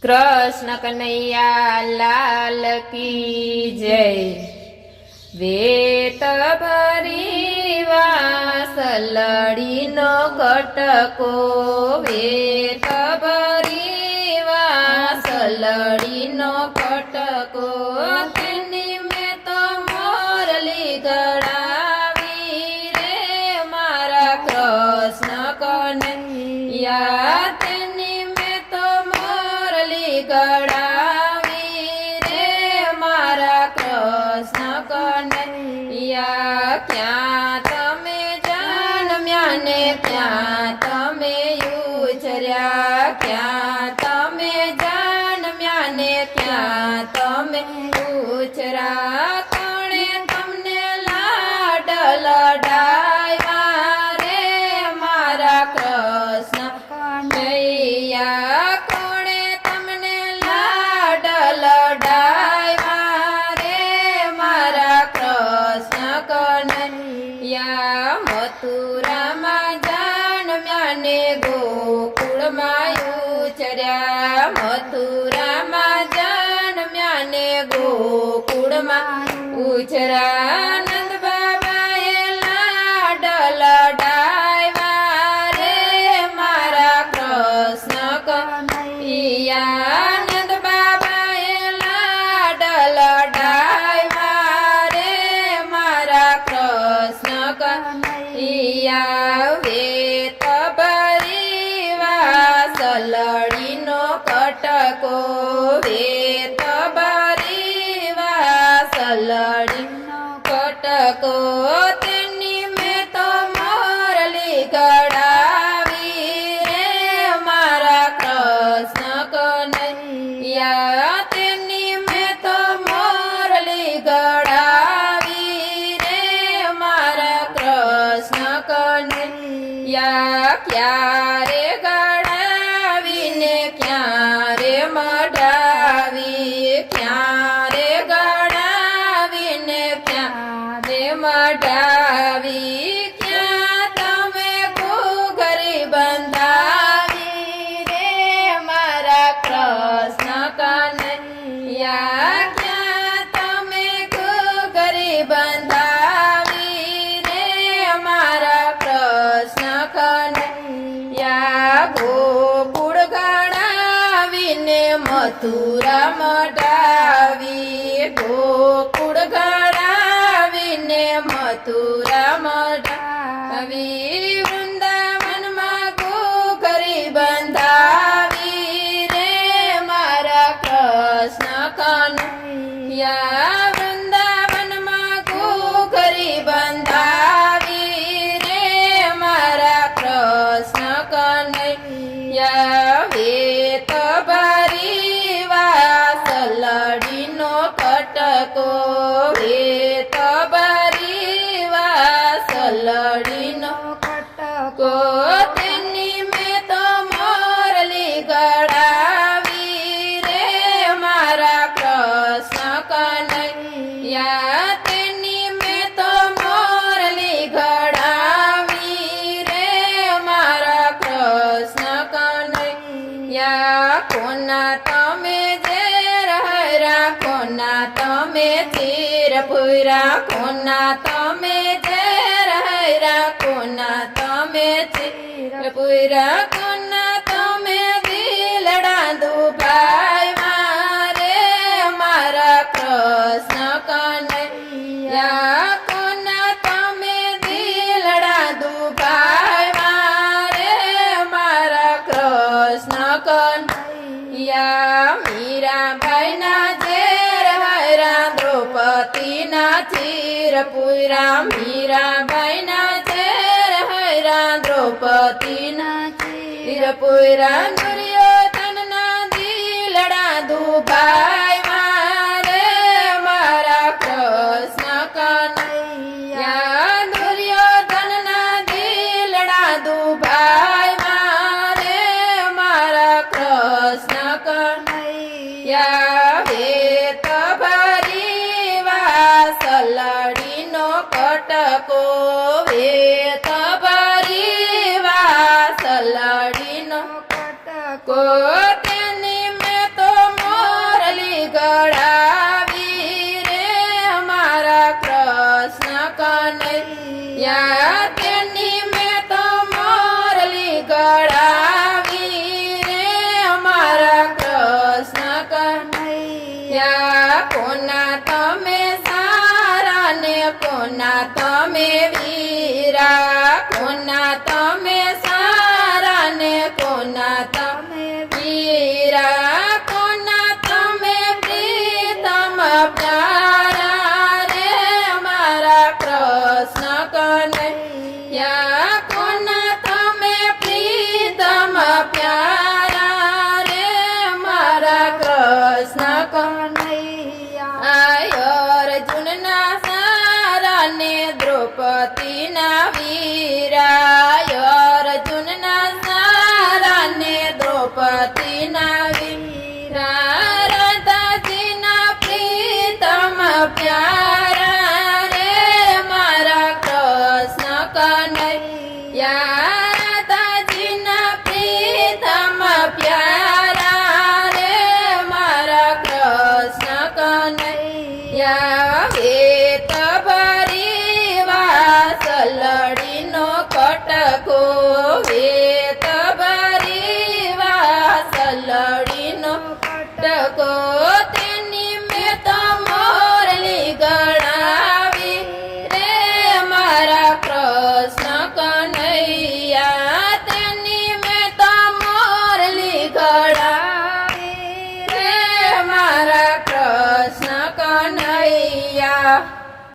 कृष्ण कन्हैया लाल की जय। वेत भरी वासलड़ी नो कटको, वेत भरी वासलड़ी नो कटको, तेनी में तो मोरली गड़ावी रे मारा कृष्ण कन्हैया, तेनी में तो मोरली गड़ावी रे मारा कृष्ण कन्हैया। क्या तमे जन्म्या ने क्या तमे उछर्या, क्या तमे जन्म्या ने क्या तमे उछरा, कोणे तमने लाड लडाव्या रे मारा कृष्ण कन्हैया, कोणे तमने लाड लडाव्या रे मारा कृष्ण कन्हैया। मथुराમાં જન્મ્યા ને ગોકુળમાં ઉછર્યા, મથુરામાં જન્મ્યા ને ગોકુળમાં ઉછરા, નંદ બાબાએ લાડ લડાવ્યા રે મારા કૃષ્ણ કન્હૈયા, નંદ બાબાએ લાડ લડાવ્યા રે મારા કૃષ્ણ કન્હૈયા। વેત ભરી વાસલડીનો કટકો, વેત ભરી વાસલડીનો કટકો, તેની મેં તો મોરલી ગળાવી રે મારા કૃષ્ણ કન્હૈયા, તેની મેં તો મોરલી ગળાવી રે મારા કૃષ્ણ કન્હૈયા। ક્યારે ગળાવીને ક્યારે મઢાવી, ક્યારે ગળાવીને ક્યારે મઢાવી, ક્યાં તમે ઘૂઘરી બંધાવી રે મારા કૃષ્ણ કન્હૈયા, ક્યાં તમે ઘૂઘરી બંધાવી રે મારા કૃષ્ણ કન્હૈયા। ગોકુળ ગળાવીને મથુરા મઢાવી, ગોકુળ ગળાવીને મથુરા મઢાવી, વૃંદાવનમાં ઘૂઘરી બંધાવી રે મારા કૃષ્ણ કન્હૈયા, વૃંદાવનમાં ઘૂઘરી બંધાવી રે મારા કૃષ્ણ કન્હૈયા। વેત ભરી વાસલડીનો કટકો, વેત ભરી વાસલડીનો કટકો, તેની મેં તો મોરલી ગળાવી રે મારા કૃષ્ણ કન્હૈયા, તેની મેં તો મોરલી ગળાવી રે મારા કૃષ્ણ કન્હૈયા। કોના તમે ઝેર હર્યા, કોના તમે ચીર પૂર્યા, કોના તમે ઝેર હર્યા, કોના તમે ચીર પૂર્યા, કોના તમે દિલડા દુભાવ્યા રે મારા કૃષ્ણ કન્હૈયા, કોના તમે દિલડા દુભાવ્યા રે મારા કૃષ્ણ કન્હૈયા। મીરાબાઈના ઝેર હર્યા, દ્રૌપદીના ચીર પૂર્યા, મીરાબાઈના ઝેર હર્યા, દ્રૌપદીના ચીર પૂર્યા, દુર્યોધનના દિલડા દુભાવ્યા રે મારા કૃષ્ણ કન્હૈયા, દુર્યોધનના દિલડા દુભાવ્યા રે મારા કૃષ્ણ કન્હૈયા। વેત ભરી વાસલડીનો કટકો, વેત ભરી વાસલડીનો કટકો, તેની મેં કોના તમે વીરા કોના તમે